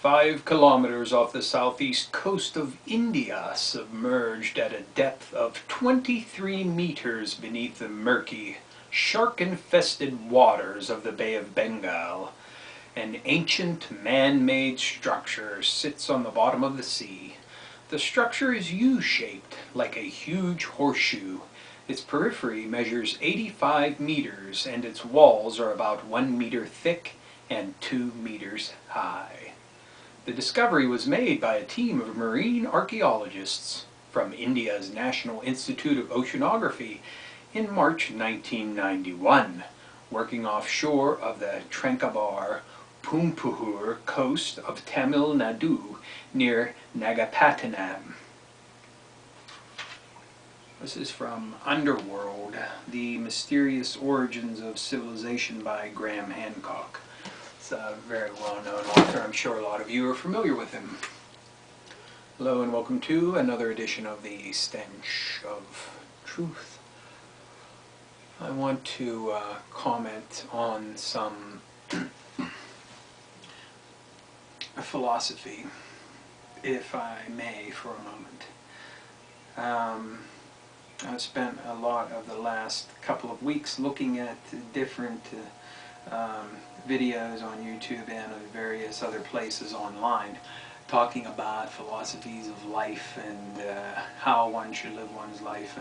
5 kilometers off the southeast coast of India, submerged at a depth of 23 meters beneath the murky, shark-infested waters of the Bay of Bengal. An ancient man-made structure sits on the bottom of the sea. The structure is U-shaped, like a huge horseshoe. Its periphery measures 85 meters, and its walls are about 1 meter thick and 2 meters high. The discovery was made by a team of marine archaeologists from India's National Institute of Oceanography in March 1991, working offshore of the Trankabar Pumpuhur coast of Tamil Nadu near Nagapattinam. This is from Underworld, The Mysterious Origins of Civilization by Graham Hancock. It's a very well-known author. I'm sure a lot of you are familiar with him. Hello and welcome to another edition of the Stench of Truth. I want to comment on some philosophy, if I may, for a moment. I've spent a lot of the last couple of weeks looking at different videos on YouTube and various other places online talking about philosophies of life and how one should live one's life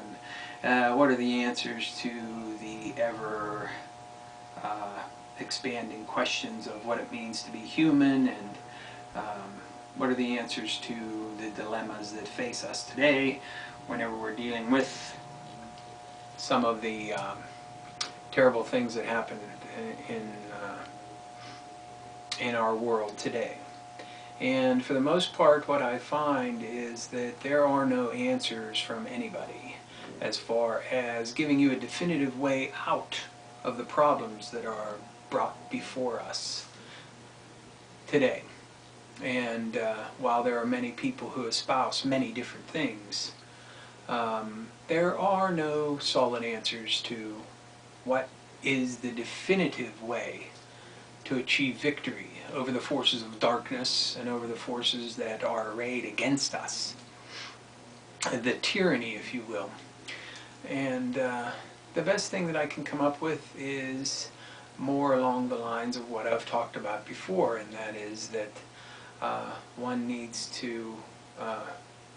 and what are the answers to the ever expanding questions of what it means to be human, and what are the answers to the dilemmas that face us today whenever we're dealing with some of the terrible things that happen in our world today. And for the most part, what I find is that there are no answers from anybody as far as giving you a definitive way out of the problems that are brought before us today. And while there are many people who espouse many different things, there are no solid answers to what is the definitive way to achieve victory over the forces of darkness and over the forces that are arrayed against us. The tyranny, if you will. And the best thing that I can come up with is more along the lines of what I've talked about before, and that is that one needs to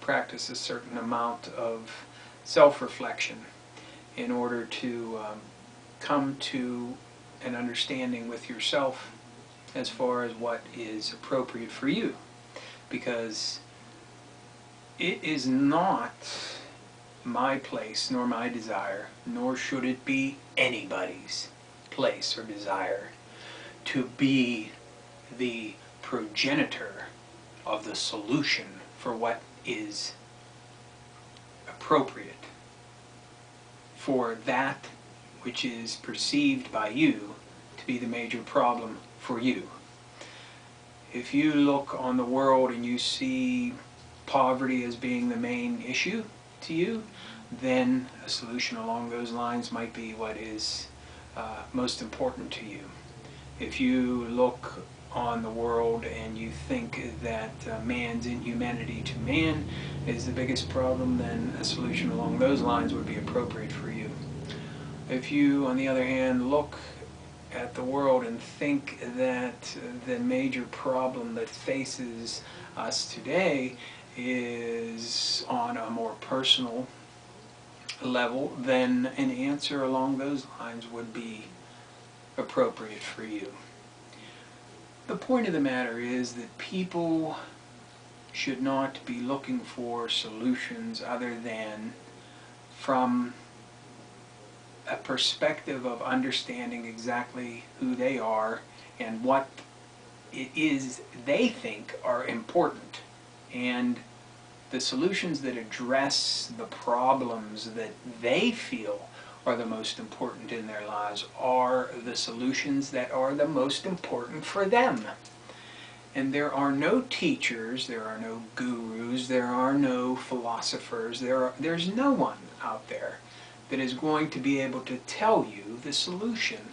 practice a certain amount of self-reflection in order to come to an understanding with yourself as far as what is appropriate for you. Because it is not my place nor my desire, nor should it be anybody's place or desire, to be the progenitor of the solution for what is appropriate for that which is perceived by you to be the major problem for you. If you look on the world and you see poverty as being the main issue to you, then a solution along those lines might be what is most important to you. If you look on the world and you think that man's inhumanity to man is the biggest problem, then a solution along those lines would be appropriate for you. If you, on the other hand, look at the world and think that the major problem that faces us today is on a more personal level, then an answer along those lines would be appropriate for you. The point of the matter is that people should not be looking for solutions other than from a perspective of understanding exactly who they are and what it is they think are important, and the solutions that address the problems that they feel are the most important in their lives are the solutions that are the most important for them. And there are no teachers, there are no gurus, there are no philosophers, there's no one out there that is going to be able to tell you the solution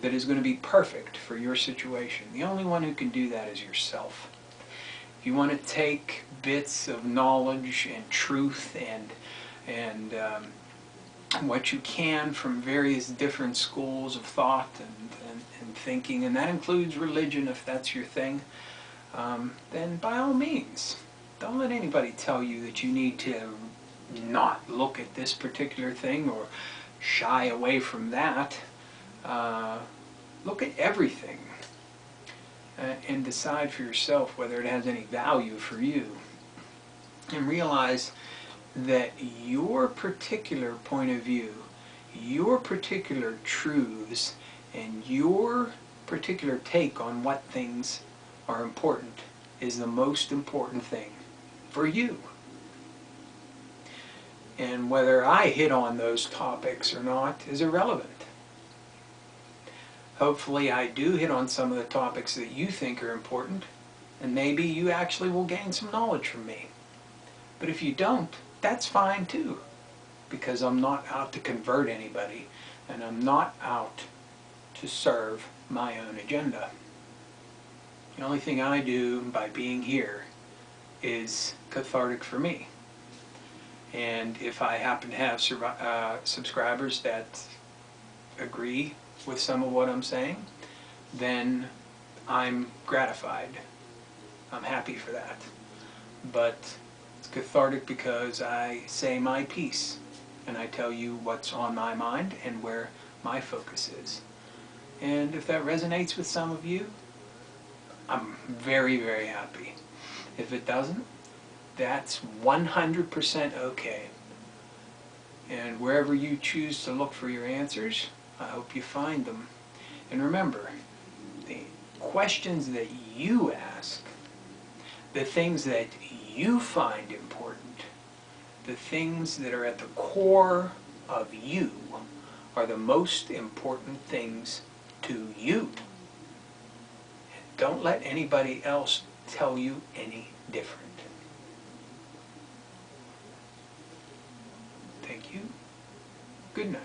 that is going to be perfect for your situation. The only one who can do that is yourself. If you want to take bits of knowledge and truth and what you can from various different schools of thought and thinking, and that includes religion if that's your thing, then by all means, don't let anybody tell you that you need to not look at this particular thing or shy away from that. Look at everything and decide for yourself whether it has any value for you. And realize that your particular point of view, your particular truths, and your particular take on what things are important is the most important thing for you. And whether I hit on those topics or not is irrelevant. Hopefully I do hit on some of the topics that you think are important, and maybe you actually will gain some knowledge from me. But if you don't, that's fine too, because I'm not out to convert anybody, and I'm not out to serve my own agenda. The only thing I do by being here is cathartic for me. And if I happen to have subscribers that agree with some of what I'm saying, then I'm gratified. I'm happy for that. But it's cathartic because I say my piece and I tell you what's on my mind and where my focus is. And if that resonates with some of you, I'm very, very happy. If it doesn't, that's 100% okay. And wherever you choose to look for your answers, I hope you find them. And remember, the questions that you ask, the things that you find important, the things that are at the core of you are the most important things to you. And don't let anybody else tell you any different. Thank you. Good night.